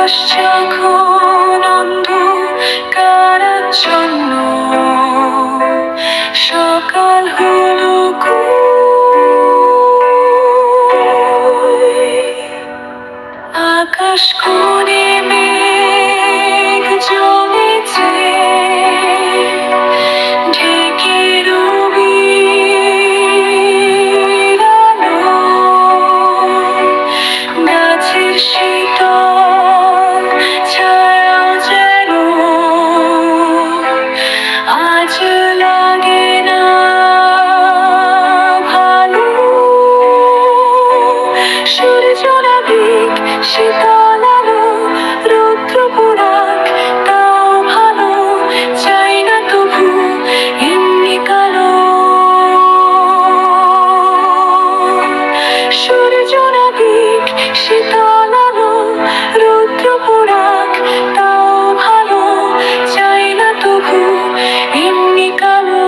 আকাশ যখন অন্ধকারাচ্ছন্ন, সকাল হলো কই। আকাশ কোণে মেঘ জমেছে, ঢেকে রবির আলো। গাছের শীতল ছায়া যেন আজ লাগে না ভালো। সূর্য নাবিক শীতল আলো, রৌদ্র পোড়াক তাও ভালো, চাই না তবু এমনি কালো। সূর্য নাবিক শীতল আলো, রৌদ্র পোড়াক তাও ভালো, চাই না তবু এমনি কালো।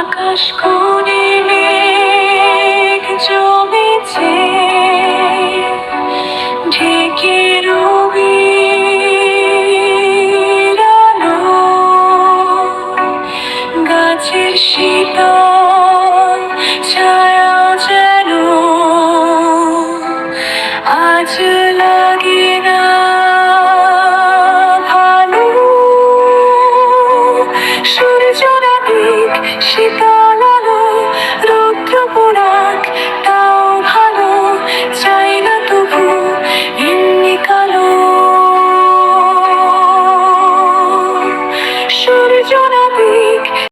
আকাশ কোণে মেঘ জমেছে, ঢেকে রবির আলো। গাছের শীতল ছায়া যেন আজ